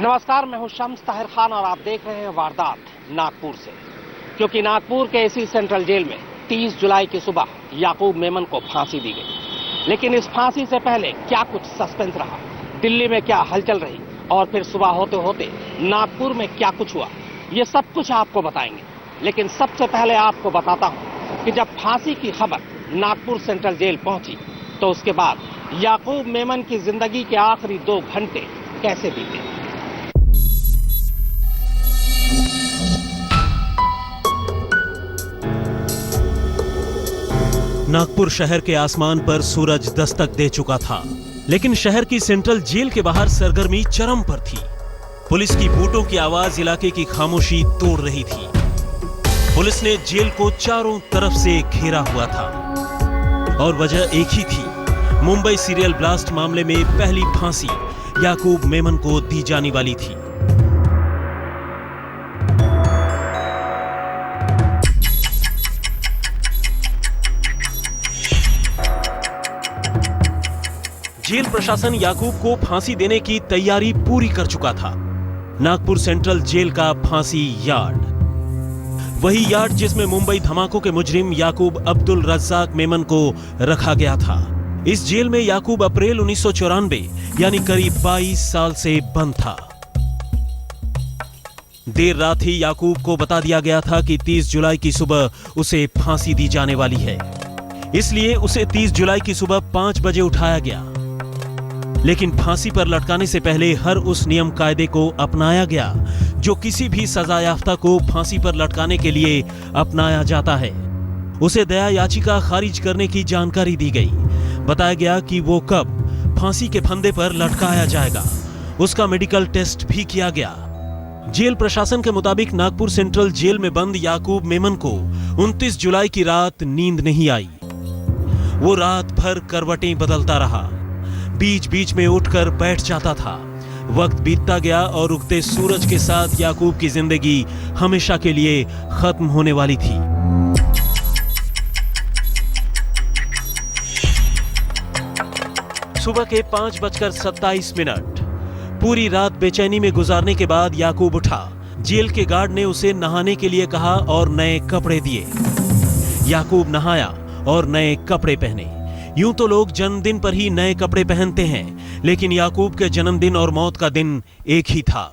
नमस्कार, मैं हूं शम्स ताहिर खान और आप देख रहे हैं वारदात नागपुर से। क्योंकि नागपुर के इसी सेंट्रल जेल में 30 जुलाई की सुबह याकूब मेमन को फांसी दी गई। लेकिन इस फांसी से पहले क्या कुछ सस्पेंस रहा, दिल्ली में क्या हलचल रही और फिर सुबह होते होते नागपुर में क्या कुछ हुआ, ये सब कुछ आपको बताएंगे। लेकिन सबसे पहले आपको बताता हूं कि जब फांसी की खबर नागपुर सेंट्रल जेल पहुंची तो उसके बाद याकूब मेमन की जिंदगी के आखिरी 2 घंटे कैसे बीते। नागपुर शहर के आसमान पर सूरज दस्तक दे चुका था, लेकिन शहर की सेंट्रल जेल के बाहर सरगर्मी चरम पर थी। पुलिस की बूटों की आवाज इलाके की खामोशी तोड़ रही थी। पुलिस ने जेल को चारों तरफ से घेरा हुआ था और वजह एक ही थी, मुंबई सीरियल ब्लास्ट मामले में पहली फांसी याकूब मेमन को दी जाने वाली थी। जेल प्रशासन याकूब को फांसी देने की तैयारी पूरी कर चुका था। नागपुर सेंट्रल जेल का फांसी यार्ड, वही यार्ड जिसमें मुंबई धमाकों के मुजरिम याकूब अब्दुल रज्जाक मेमन को रखा गया था। इस जेल में याकूब अप्रैल 1994 यानी करीब 22 साल से बंद था। देर रात ही याकूब को बता दिया गया था कि 30 जुलाई की सुबह उसे फांसी दी जाने वाली है, इसलिए उसे 30 जुलाई की सुबह 5 बजे उठाया गया। लेकिन फांसी पर लटकाने से पहले हर उस नियम कायदे को अपनाया गया जो किसी भी सजा याफ्ता को फांसी पर लटकाने के लिए अपनाया जाता है। उसे दया याचिका खारिज करने की जानकारी दी गई। बताया गया कि वो कब फांसी के फंदे पर लटकाया जाएगा। उसका मेडिकल टेस्ट भी किया गया। जेल प्रशासन के मुताबिक नागपुर सेंट्रल जेल में बंद याकूब मेमन को 29 जुलाई की रात नींद नहीं आई। वो रात भर करवटें बदलता रहा, बीच बीच में उठकर बैठ जाता था। वक्त बीतता गया और उगते सूरज के साथ याकूब की जिंदगी हमेशा के लिए खत्म होने वाली थी। सुबह के 5:27 पूरी रात बेचैनी में गुजारने के बाद याकूब उठा। जेल के गार्ड ने उसे नहाने के लिए कहा और नए कपड़े दिए। याकूब नहाया और नए कपड़े पहने। यूं तो लोग जन्मदिन पर ही नए कपड़े पहनते हैं, लेकिन याकूब के जन्मदिन और मौत का दिन एक ही था,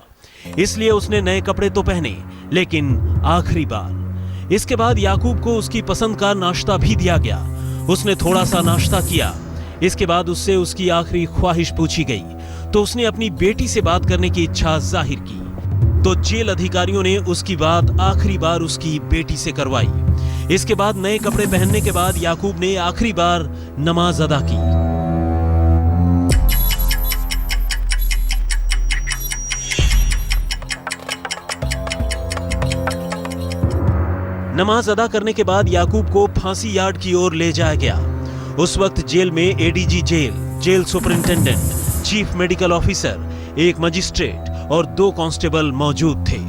इसलिए उसने नए कपड़े तो पहने, लेकिन आखिरी बार। इसके बाद याकूब को उसकी पसंद का नाश्ता भी दिया गया। उसने थोड़ा सा नाश्ता किया। इसके बाद उससे उसकी आखिरी ख्वाहिश पूछी गई तो उसने अपनी बेटी से बात करने की इच्छा जाहिर की। तो जेल अधिकारियों ने उसकी बात आखिरी बार उसकी बेटी से करवाई। इसके बाद नए कपड़े पहनने के बाद याकूब ने आखिरी बार नमाज अदा की। नमाज अदा करने के बाद याकूब को फांसी यार्ड की ओर ले जाया गया। उस वक्त जेल में ADG jail, jail superintendent, chief medical officer, एक मजिस्ट्रेट और 2 कांस्टेबल मौजूद थे।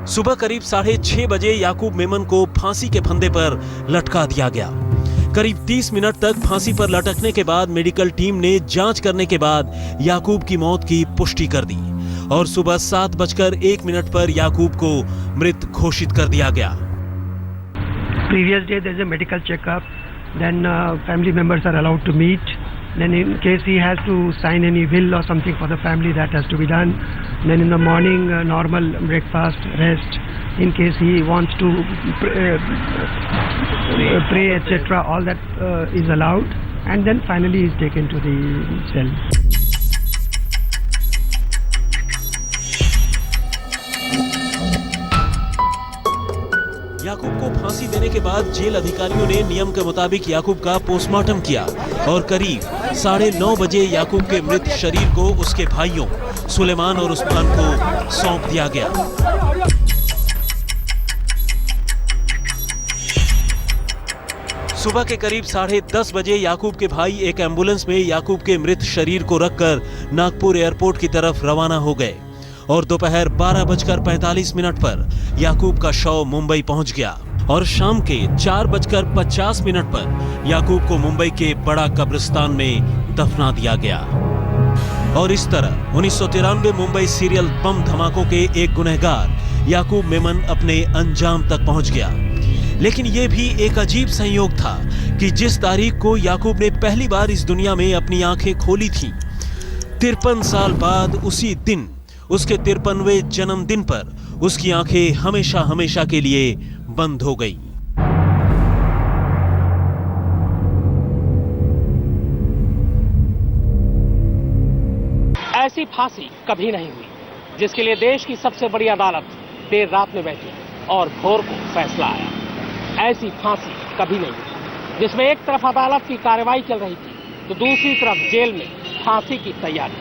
सुबह करीब 6:30 बजे याकूब मेमन को फांसी के फंदे पर लटका दिया गया। करीब 30 मिनट तक फांसी पर लटकने के बाद मेडिकल टीम ने जांच करने के बाद याकूब की मौत की पुष्टि कर दी और सुबह 7:01 पर याकूब को मृत घोषित कर दिया गया। Previous day there is a medical checkup, then family members are allowed to meet. Then in case he has to sign any will or something for the family, that has to be done. Then in the morning normal breakfast, rest. In case he wants to pray etc., all that is allowed, and then finally he is taken to the cell. याकूब को फांसी देने के बाद jail अधिकारियों ने नियम के मुताबिक याकूब का पोस्टमार्टम किया और करीब 9:30 बजे याकूब के मृत शरीर को उसके भाइयों सुलेमान और उस्मान को सौंप दिया गया। सुबह के करीब 10:30 बजे याकूब के भाई एक एम्बुलेंस में याकूब के मृत शरीर को रखकर नागपुर एयरपोर्ट की तरफ रवाना हो गए और दोपहर 12:45 पर याकूब का शव मुंबई पहुंच गया और शाम के 4:50 पर याकूब को मुंबई के बड़ा कब्रिस्तान में दफना दिया गया। और इस तरह 1993 मुंबई सीरियल बम धमाकों के एक गुनहगार याकूब मेमन अपने अंजाम तक पहुंच गया। लेकिन यह भी एक अजीब संयोग था कि जिस तारीख को याकूब ने पहली बार इस दुनिया में अपनी आंखें खोली थी, 53 साल बाद उसी दिन, उसके 53वें जन्मदिन पर उसकी आंखें हमेशा हमेशा के लिए बंद हो गई। ऐसी फांसी कभी नहीं हुई जिसके लिए देश की सबसे बड़ी अदालत देर रात में बैठी और भोर को फैसला आया। ऐसी फांसी कभी नहीं हुई जिसमें एक तरफ अदालत की कार्रवाई चल रही थी तो दूसरी तरफ जेल में फांसी की तैयारी।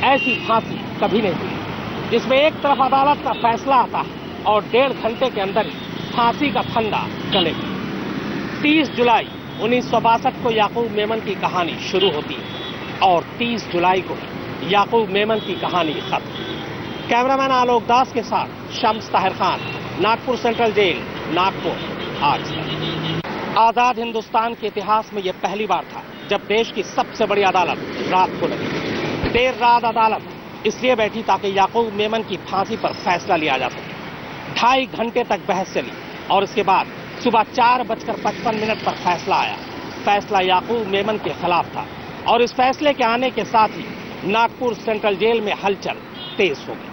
ऐसी फांसी कभी नहीं हुई जिसमें एक तरफ अदालत का फैसला आता है और 1.5 घंटे के अंदर ही फांसी का फंदा गले में। 30 जुलाई 1962 को याकूब मेमन की कहानी शुरू होती है और 30 जुलाई को याकूब मेमन की कहानी खत्म। कैमरामैन आलोक दास के साथ शम्स ताहिर खान, नागपुर सेंट्रल जेल, नागपुर। आज तक आजाद हिंदुस्तान के इतिहास में यह पहली बार था जब देश की सबसे बड़ी अदालत रात को लगी। देर रात अदालत इसलिए बैठी ताकि याकूब मेमन की फांसी पर फैसला लिया जा सके। 2.5 घंटे तक बहस चली और इसके बाद सुबह 4:55 पर फैसला आया। फैसला याकूब मेमन के खिलाफ था और इस फैसले के आने के साथ ही नागपुर सेंट्रल जेल में हलचल तेज हो गई।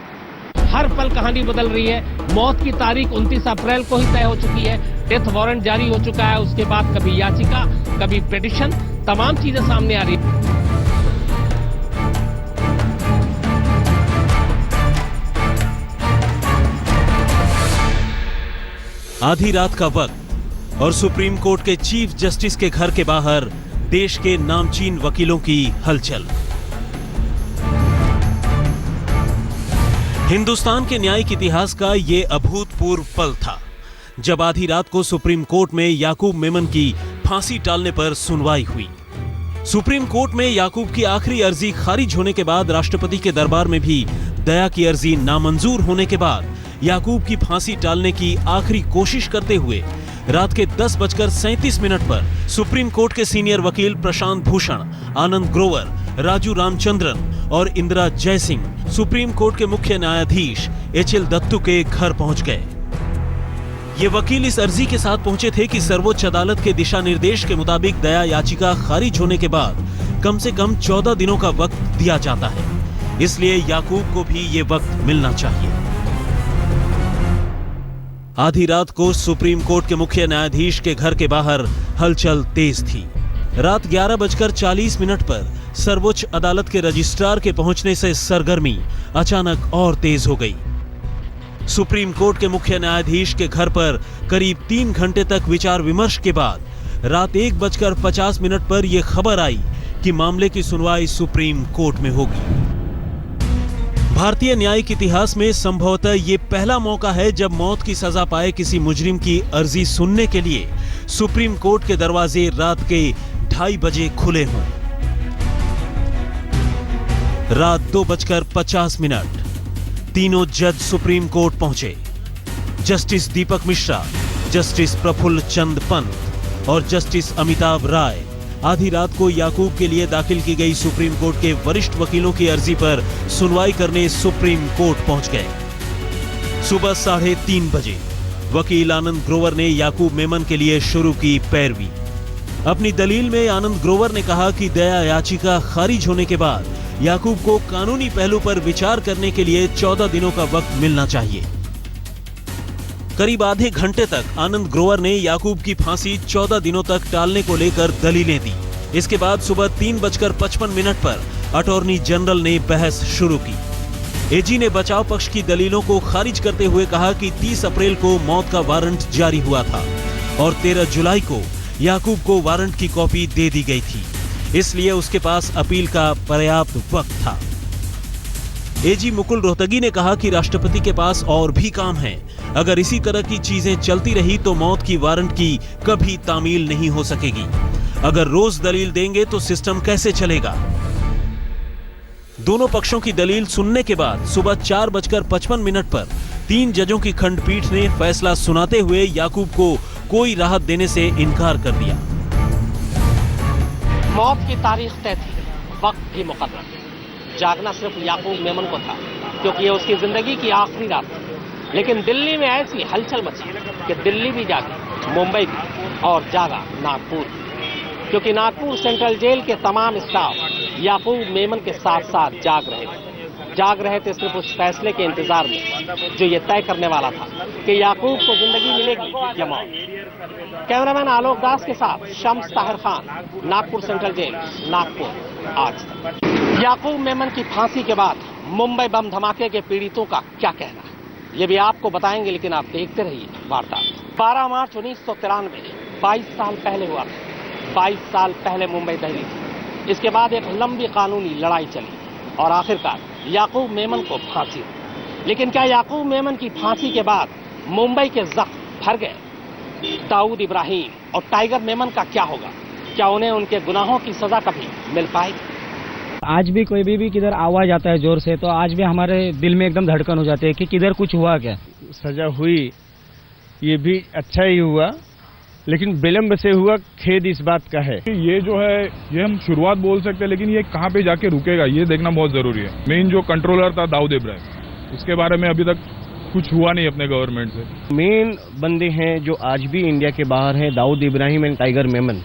हर पल कहानी बदल रही है। मौत की तारीख 29 अप्रैल को ही तय हो चुकी है। डेथ वारंट जारी हो चुका है। उसके बाद कभी याचिका, कभी पिटीशन, तमाम चीजें सामने आ रही है। आधी रात का वक्त और सुप्रीम कोर्ट के चीफ जस्टिस के घर के बाहर देश के नामचीन वकीलों की हलचल। हिंदुस्तान के न्यायिक इतिहास का यह अभूतपूर्व पल था जब आधी रात को सुप्रीम कोर्ट में याकूब मेमन की फांसी टालने पर सुनवाई हुई। सुप्रीम कोर्ट में याकूब की आखिरी अर्जी खारिज होने के बाद राष्ट्रपति के दरबार में भी दया की अर्जी नामंजूर होने के बाद याकूब की फांसी टालने की आखिरी कोशिश करते हुए रात के 10:37 पर सुप्रीम कोर्ट के सीनियर वकील प्रशांत भूषण, आनंद ग्रोवर, राजू रामचंद्रन और इंदिरा जयसिंह सुप्रीम कोर्ट के मुख्य न्यायाधीश एच.एल. दत्तू के घर पहुंच गए। ये वकील इस अर्जी के साथ पहुंचे थे कि सर्वोच्च अदालत के दिशा निर्देश के मुताबिक दया याचिका खारिज होने के बाद कम से कम 14 दिनों का वक्त दिया जाता है, इसलिए याकूब को भी ये वक्त मिलना चाहिए। आधी रात को सुप्रीम कोर्ट के मुख्य न्यायाधीश के घर के बाहर हलचल तेज थी। रात 11:40 पर सर्वोच्च अदालत के रजिस्ट्रार के पहुंचने से सरगर्मी अचानक और तेज हो गई। सुप्रीम कोर्ट के मुख्य न्यायाधीश के घर पर करीब 3 घंटे तक विचार विमर्श के बाद रात 1:50 पर यह खबर आई कि मामले की सुनवाई सुप्रीम कोर्ट में होगी। भारतीय न्यायिक इतिहास में संभवतः ये पहला मौका है जब मौत की सजा पाए किसी मुजरिम की अर्जी सुनने के लिए सुप्रीम कोर्ट के दरवाजे रात के 2:30 बजे खुले हों। रात 2:50 तीनों जज सुप्रीम कोर्ट पहुंचे। जस्टिस दीपक मिश्रा, जस्टिस प्रफुल्ल चंद पंत और जस्टिस अमिताभ राय आधी रात को याकूब के लिए दाखिल की गई सुप्रीम कोर्ट के वरिष्ठ वकीलों की अर्जी पर सुनवाई करने सुप्रीम कोर्ट पहुंच गए। सुबह 3:30 बजे वकील आनंद ग्रोवर ने याकूब मेमन के लिए शुरू की पैरवी। अपनी दलील में आनंद ग्रोवर ने कहा कि दया याचिका खारिज होने के बाद याकूब को कानूनी पहलू पर विचार करने के लिए 14 दिनों का वक्त मिलना चाहिए। करीब आधे घंटे तक आनंद ग्रोवर ने याकूब की फांसी 14 दिनों तक टालने को लेकर दलीलें दी। इसके बाद सुबह 3:55 पर अटॉर्नी जनरल ने बहस शुरू की। एजी ने बचाव पक्ष की दलीलों को खारिज करते हुए कहा कि 30 अप्रैल को मौत का वारंट जारी हुआ था और 13 जुलाई को याकूब को वारंट की कॉपी दे दी गई थी, इसलिए उसके पास अपील का पर्याप्त वक्त था। एजी मुकुल रोहतगी ने कहा कि राष्ट्रपति के पास और भी काम है। अगर इसी तरह की चीजें चलती रही तो मौत की वारंट की कभी तामील नहीं हो सकेगी। अगर रोज दलील देंगे तो सिस्टम कैसे चलेगा? दोनों पक्षों की दलील सुनने के बाद सुबह 4:55 पर 3 जजों की खंडपीठ ने फैसला सुनाते हुए याकूब को कोई राहत देने से इनकार कर दिया। मौत की तारीख तय थी, वक्त भी मुकर्रर। जागना सिर्फ याकूब मेमन को था, क्योंकि ये उसकी जिंदगी की आखिरी रात थी। लेकिन दिल्ली में ऐसी हलचल मची कि दिल्ली भी जागी, मुंबई भी, और जागा नागपुर, क्योंकि नागपुर सेंट्रल जेल के तमाम स्टाफ याकूब मेमन के साथ साथ जाग रहे थे सिर्फ उस फैसले के इंतजार में जो ये तय करने वाला था कि याकूब को जिंदगी मिलेगी या मौत। कैमरामैन आलोक दास के साथ शम्स ताहिर खान, नागपुर सेंट्रल जेल, नागपुर, आज तक। याकूब मेमन की फांसी के बाद मुंबई बम धमाके के पीड़ितों का क्या कहना है, ये भी आपको बताएंगे, लेकिन आप देखते रहिए वारदात। 12 मार्च 1993, 22 साल पहले हुआ था। 22 साल पहले मुंबई दहली थी। इसके बाद एक लंबी कानूनी लड़ाई चली और आखिरकार याकूब मेमन को फांसी हुई। लेकिन क्या याकूब मेमन की फांसी के बाद मुंबई के जख्म भर गए? दाऊद इब्राहिम और टाइगर मेमन का क्या होगा? क्या उन्हें उनके गुनाहों की सजा कभी मिल पाएगी? आज भी कोई भी किधर आवाज आता है जोर से, तो आज भी हमारे दिल में एकदम धड़कन हो जाती है कि किधर कुछ हुआ क्या। सजा हुई, ये भी अच्छा ही हुआ, लेकिन विलंब से हुआ, खेद इस बात का है। ये जो है ये हम शुरुआत बोल सकते हैं, लेकिन ये कहाँ पे जाके रुकेगा ये देखना बहुत जरूरी है। मेन जो कंट्रोलर था दाऊद इब्राहिम, उसके बारे में अभी तक कुछ हुआ नहीं अपने गवर्नमेंट से। मेन बंदे हैं जो आज भी इंडिया के बाहर हैं, दाऊद इब्राहिम एंड टाइगर मेमन।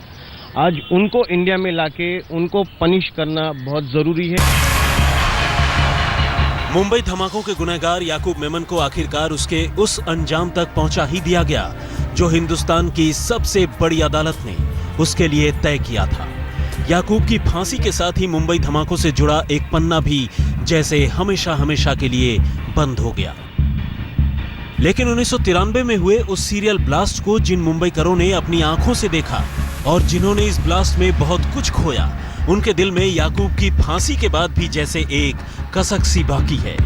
आज उनको इंडिया में लाके उनको पनिश करना बहुत जरूरी है। मुंबई धमाकों के गुनहगार याकूब मेमन को आखिरकार उसके उस अंजाम तक पहुंचा ही दिया गया जो हिंदुस्तान की सबसे बड़ी अदालत ने उसके लिए तय किया था। याकूब की फांसी के साथ ही मुंबई धमाकों से जुड़ा एक पन्ना भी जैसे हमेशा हमेशा के लिए बंद हो गया। लेकिन 1993 में हुए उस सीरियल ब्लास्ट को जिन मुंबईकरों ने अपनी आंखों से देखा और जिन्होंने इस ब्लास्ट में बहुत कुछ खोया, उनके दिल में याकूब की फांसी के बाद भी जैसे एक कसक सी बाकी है।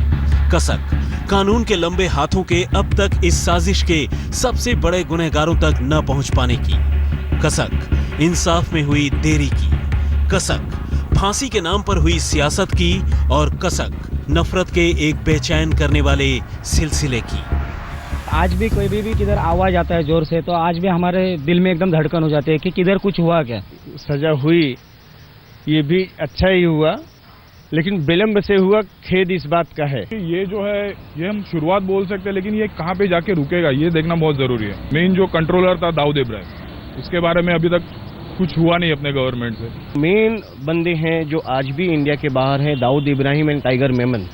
कसक कानून के लंबे हाथों के अब तक इस साजिश के सबसे बड़े गुनहगारों तक न पहुंच पाने की। कसक इंसाफ में हुई देरी की। कसक फांसी के नाम पर हुई सियासत की। और कसक नफरत के एक बेचैन करने वाले सिलसिले की। आज भी कोई भी किधर आवाज आता है जोर से, तो आज भी हमारे दिल में एकदम धड़कन हो जाती है कि किधर कुछ हुआ क्या। सजा हुई, ये भी अच्छा ही हुआ, लेकिन विलंब से हुआ, खेद इस बात का है। ये जो है ये हम शुरुआत बोल सकते हैं, लेकिन ये कहाँ पे जाके रुकेगा ये देखना बहुत जरूरी है। मेन जो कंट्रोलर था दाऊद इब्राहिम, उसके बारे में अभी तक कुछ हुआ नहीं अपने गवर्नमेंट से। मेन बंदे हैं जो आज भी इंडिया के बाहर हैं, दाऊद इब्राहिम एंड टाइगर मेमन।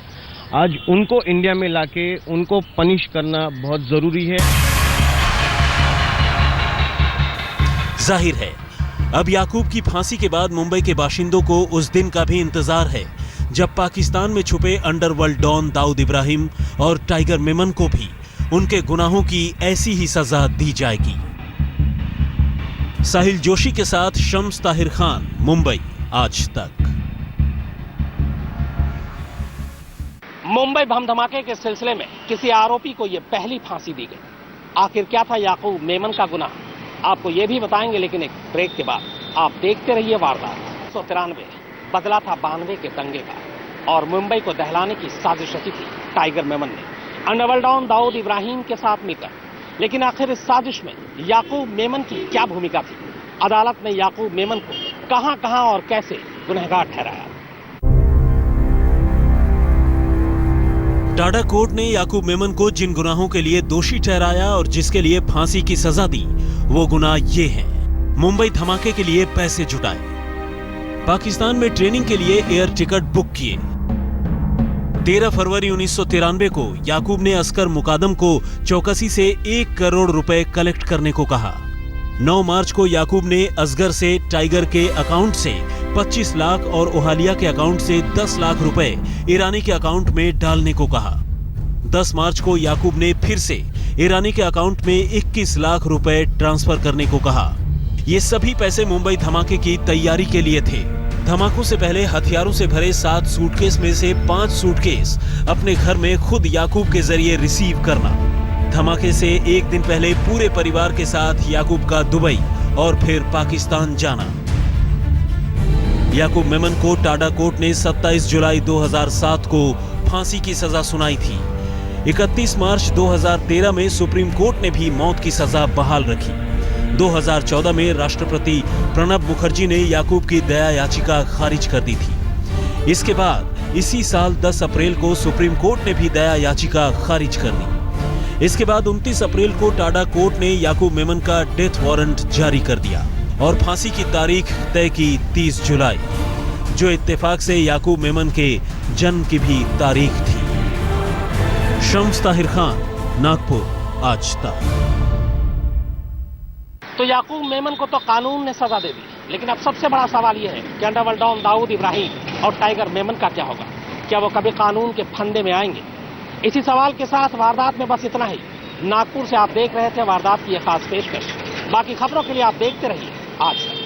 आज उनको इंडिया में लाके उनको पनिश करना बहुत जरूरी है। जाहिर है अब याकूब की फांसी के बाद मुंबई के बाशिंदों को उस दिन का भी इंतजार है जब पाकिस्तान में छुपे अंडरवर्ल्ड डॉन दाऊद इब्राहिम और टाइगर मेमन को भी उनके गुनाहों की ऐसी ही सजा दी जाएगी। साहिल जोशी के साथ शम्स ताहिर खान, मुंबई, आज तक। मुंबई बम धमाके के सिलसिले में किसी आरोपी को यह पहली फांसी दी गई। आखिर क्या था याकूब मेमन का गुनाह, आपको यह भी बताएंगे, लेकिन एक ब्रेक के बाद। आप देखते रहिए वारदात। 1993 बदला था 92 के दंगे का और मुंबई को दहलाने की साजिश रची थी टाइगर मेमन ने अंडरवर्ल्ड डॉन दाऊद इब्राहिम के साथ मिलकर। लेकिन आखिर इस साजिश में याकूब मेमन की क्या भूमिका थी? अदालत ने याकूब मेमन को कहां और कैसे गुनहगार ठहराया? टाडा कोर्ट ने याकूब मेमन को जिन गुनाहों के लिए दोषी ठहराया और जिसके लिए फांसी की सजा दी, वो गुनाह ये हैं। मुंबई धमाके के लिए पैसे जुटाए, पाकिस्तान में ट्रेनिंग के लिए एयर टिकट बुक किए। 13 फरवरी 1993 को याकूब ने अस्कर मुकादम को चौकसी से 1 करोड़ रुपए कलेक्ट करने को कहा। 9 मार्च को याकूब ने असगर से टाइगर के अकाउंट से 25 लाख और ओहालिया के अकाउंट से 10 लाख रुपए ईरानी के अकाउंट में डालने को कहा। 10 मार्च को याकूब ने फिर से ईरानी के अकाउंट में 21 लाख रुपए ट्रांसफर करने को कहा। ये सभी पैसे मुंबई धमाके की तैयारी के लिए थे। धमाकों से पहले हथियारों से भरे 7 सूटकेस में से 5 सूटकेस अपने घर में खुद याकूब के जरिए रिसीव करना। धमाके से एक दिन पहले पूरे परिवार के साथ याकूब का दुबई और फिर पाकिस्तान जाना। याकूब मेमन को टाडा कोर्ट ने 27 जुलाई 2007 को फांसी की सजा सुनाई थी। 31 मार्च 2013 में सुप्रीम कोर्ट ने भी मौत की सजा बहाल रखी। 2014 में राष्ट्रपति प्रणब मुखर्जी ने याकूब की दया याचिका खारिज कर दी थी। इसके बाद इसी साल 10 अप्रैल को सुप्रीम कोर्ट ने भी दया याचिका खारिज कर दी। इसके बाद 29 अप्रैल को टाडा कोर्ट ने याकूब मेमन का डेथ वारंट जारी कर दिया और फांसी की तारीख तय की 30 जुलाई, जो इत्तेफाक से याकूब मेमन के जन्म की भी तारीख थी। शम्स ताहिर खान, नागपुर, आज तक। तो याकूब मेमन को तो कानून ने सजा दे दी, लेकिन अब सबसे बड़ा सवाल यह है कि अंडरवर्ल्ड डॉन दाऊद इब्राहिम और टाइगर मेमन का क्या होगा? क्या वो कभी कानून के फंदे में आएंगे? इसी सवाल के साथ वारदात में बस इतना ही। नागपुर से आप देख रहे थे वारदात की यह खास पेशकश। बाकी खबरों के लिए आप देखते रहिए आज तक।